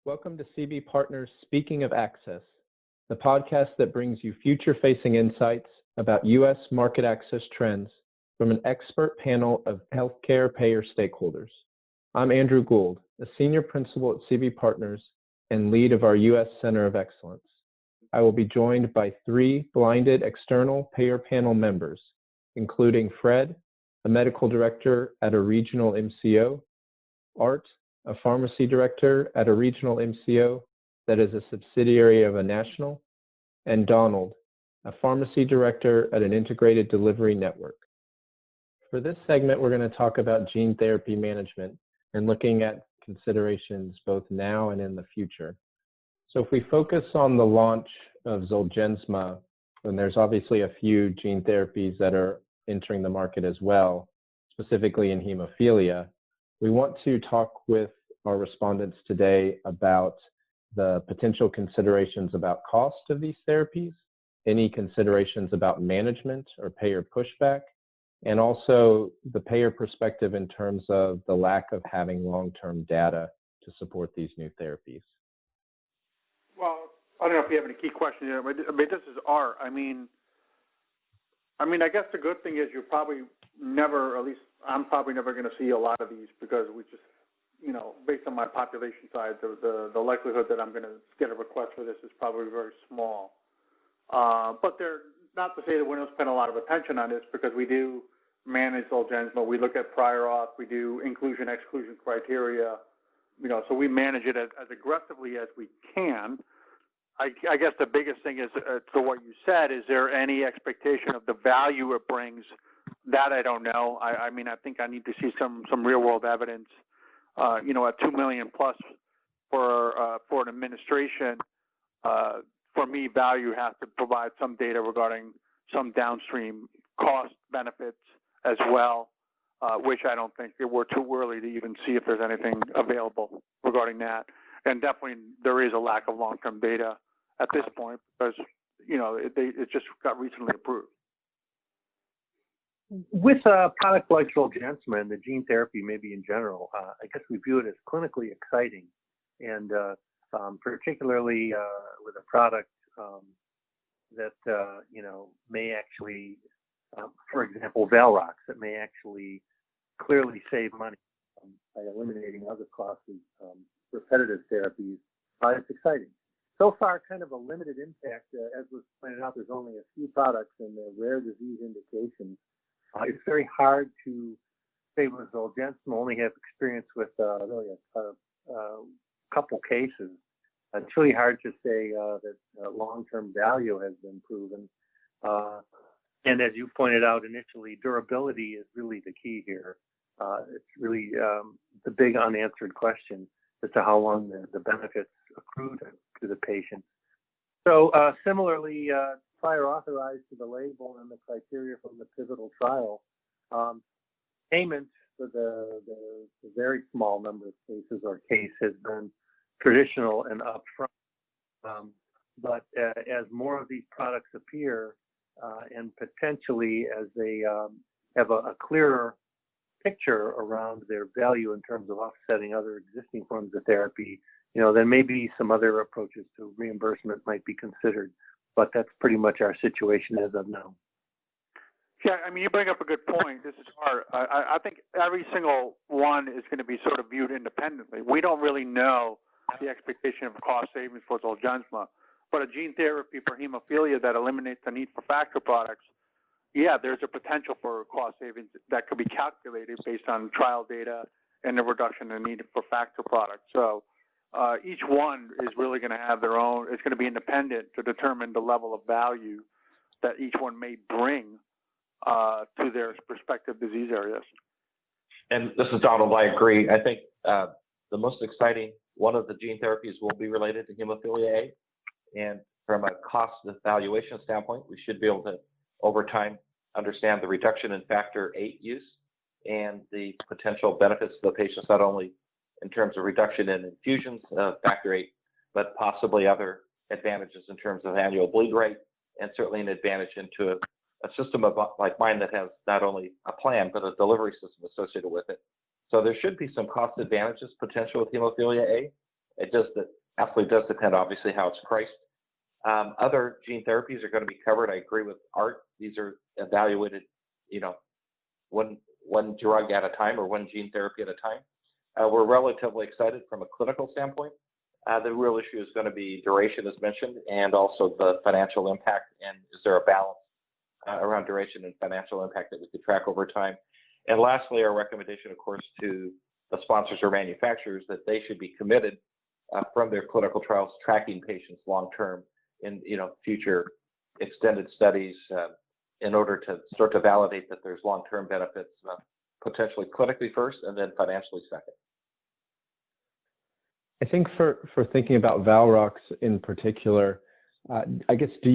Welcome to CB Partners Speaking of Access, the podcast that brings you future-facing insights about U.S. market access trends from an expert panel of healthcare payer stakeholders. I'm Andrew Gould, a senior principal at CB Partners and lead of our U.S. Center of Excellence. I will be joined by three blinded external payer panel members, including Fred, a medical director at a regional MCO, Art, a pharmacy director at a regional MCO that is a subsidiary of a national, and Donald, a pharmacy director at an integrated delivery network. For this segment, we're going to talk about gene therapy management and looking at considerations both now and in the future. So if we focus on the launch of ZOLGENSMA, and there's obviously a few gene therapies that are entering the market as well, specifically in hemophilia, we want to talk with our respondents today about the potential considerations about cost of these therapies, any considerations about management or payer pushback, and also the payer perspective in terms of the lack of having long-term data to support these new therapies. Well, I don't know if you have any key questions here. I mean, this is Art. I mean, I guess the good thing is you probably never, at least I'm probably never going to see a lot of these because we just, based on my population size, the likelihood that I'm going to get a request for this is probably very small. But they're not to say that we don't spend a lot of attention on this because we do manage ZOLGENSMA. We look at prior auth. We do inclusion-exclusion criteria. So we manage it as aggressively as we can. I guess the biggest thing is, to what you said, is there any expectation of the value it brings? That I don't know. I think I need to see some real-world evidence. At $2 million plus for an administration, for me, value has to provide some data regarding some downstream cost benefits as well, which I don't think we're too early to even see if there's anything available regarding that. And definitely there is a lack of long-term data at this point because, it just got recently approved. With a product like ZOLGENSMA and the gene therapy maybe in general, I guess we view it as clinically exciting, and particularly with a product that, may actually, for example, Valrocks, that may actually clearly save money by eliminating other costly repetitive therapies. It's exciting. So far, kind of a limited impact. As was pointed out, there's only a few products in the rare disease indications. It's very hard to say with ZOLGENSMA. Only have experience with really a couple cases. It's really hard to say that long-term value has been proven. And as you pointed out initially, durability is really the key here. It's really the big unanswered question as to how long the benefits accrue to the patient. So similarly, prior authorized to the label and the criteria from the pivotal trial, payment for the very small number of cases or case has been traditional and upfront. But as more of these products appear, and potentially as they have a clearer picture around their value in terms of offsetting other existing forms of therapy, then maybe some other approaches to reimbursement might be considered. But that's pretty much our situation as of now. Yeah, you bring up a good point. This is hard. I think every single one is going to be sort of viewed independently. We don't really know the expectation of cost savings for ZOLGENSMA. But a gene therapy for hemophilia that eliminates the need for factor products, yeah, there's a potential for cost savings that could be calculated based on trial data and the reduction in the need for factor products. So each one is really going to have their own, it's going to be independent to determine the level of value that each one may bring to their respective disease areas. And this is Donald. I agree. I think the most exciting one of the gene therapies will be related to hemophilia A. And from a cost evaluation standpoint, we should be able to, over time, understand the reduction in factor VIII use and the potential benefits to the patients, not only in terms of reduction in infusions of factor VIII, but possibly other advantages in terms of annual bleed rate, and certainly an advantage into a system like mine that has not only a plan, but a delivery system associated with it. So there should be some cost advantages potential with hemophilia A. It absolutely does depend, obviously, how it's priced. Other gene therapies are going to be covered. I agree with Art. These are evaluated, one drug at a time or one gene therapy at a time. We're relatively excited from a clinical standpoint. The real issue is going to be duration, as mentioned, and also the financial impact. And is there a balance around duration and financial impact that we could track over time? And lastly, our recommendation, of course, to the sponsors or manufacturers that they should be committed from their clinical trials tracking patients long-term in future extended studies in order to start to validate that there's long-term benefits, potentially clinically first and then financially second. I think for thinking about Valrocks in particular, I guess, will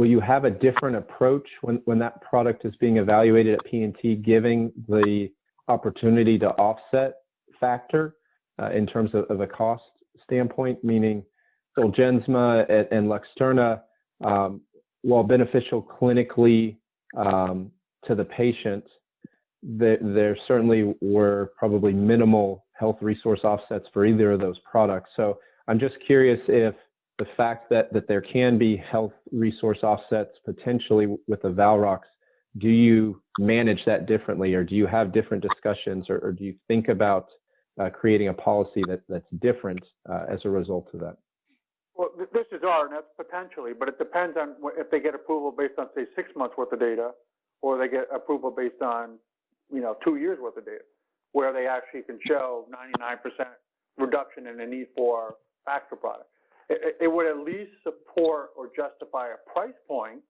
you have a different approach when that product is being evaluated at P&T, giving the opportunity to offset factor in terms of a cost standpoint, meaning ZOLGENSMA and Luxturna, while beneficial clinically to the patient, there certainly were probably minimal health resource offsets for either of those products. So I'm just curious if the fact that there can be health resource offsets potentially with the Valrocks, do you manage that differently, or do you have different discussions, or do you think about creating a policy that's different as a result of that? Well, this is and that's potentially, but it depends on if they get approval based on, say, 6 months worth of data, or they get approval based on, 2 years worth of data, where they actually can show 99% reduction in the need for factor product. It would at least support or justify a price point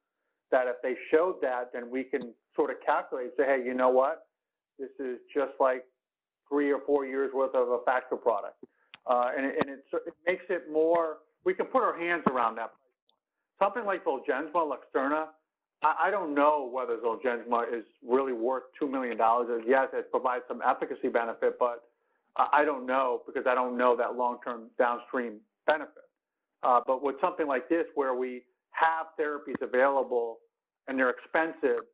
that if they showed that, then we can sort of calculate, say, hey, you know what? This is just like 3 or 4 years worth of a factor product. And it makes it more, we can put our hands around that price point. Something like ZOLGENSMA, Luxturna, I don't know whether ZOLGENSMA is really worth $2 million. Yes, it provides some efficacy benefit, but I don't know, because I don't know that long-term downstream benefit. But with something like this, where we have therapies available and they're expensive,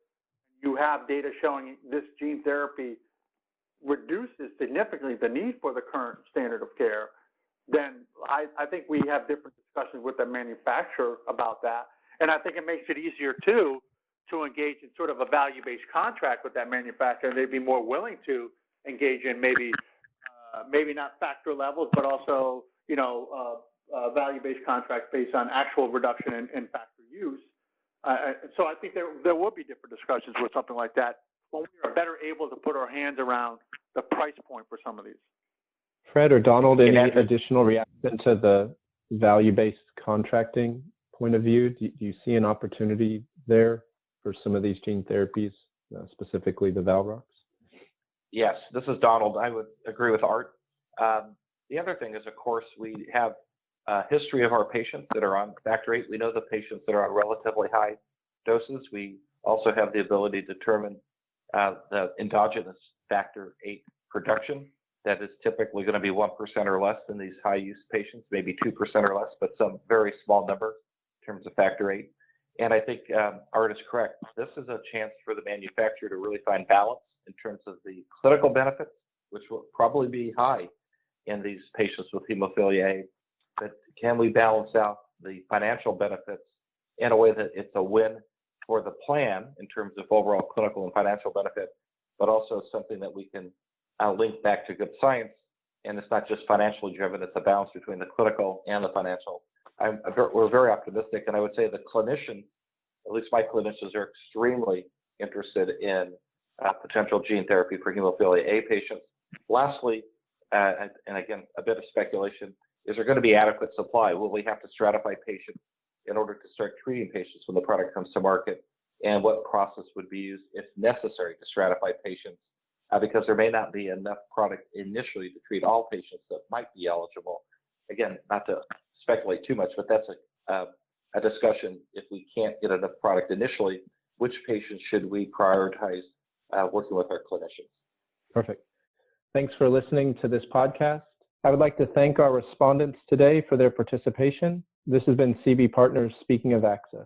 you have data showing this gene therapy reduces significantly the need for the current standard of care, then I think we have different discussions with the manufacturer about that. And I think it makes it easier, too, to engage in sort of a value-based contract with that manufacturer. They'd be more willing to engage in maybe not factor levels, but also, value-based contracts based on actual reduction in factor use. So I think there will be different discussions with something like that when we are better able to put our hands around the price point for some of these. Fred or Donald, any additional reaction to the value-based contracting point of view? Do you see an opportunity there for some of these gene therapies, specifically the Valrocks? Yes, this is Donald. I would agree with Art. The other thing is, of course, we have a history of our patients that are on factor VIII. We know the patients that are on relatively high doses. We also have the ability to determine the endogenous factor VIII production. That is typically going to be 1% or less in these high-use patients, maybe 2% or less, but some very small number in terms of factor VIII. And I think Art is correct. This is a chance for the manufacturer to really find balance in terms of the clinical benefits, which will probably be high in these patients with hemophilia A. But can we balance out the financial benefits in a way that it's a win for the plan in terms of overall clinical and financial benefit, but also something that we can link back to good science, and it's not just financially driven, it's a balance between the clinical and the financial. We're very optimistic, and I would say the clinicians, at least my clinicians, are extremely interested in potential gene therapy for hemophilia A patients. Lastly, and again, a bit of speculation, is there going to be adequate supply? Will we have to stratify patients in order to start treating patients when the product comes to market? And what process would be used if necessary to stratify patients? Because there may not be enough product initially to treat all patients that might be eligible. Again, not to speculate too much, but that's a discussion. If we can't get enough product initially, which patients should we prioritize working with our clinicians? Perfect. Thanks for listening to this podcast. I would like to thank our respondents today for their participation. This has been CB Partners Speaking of Access.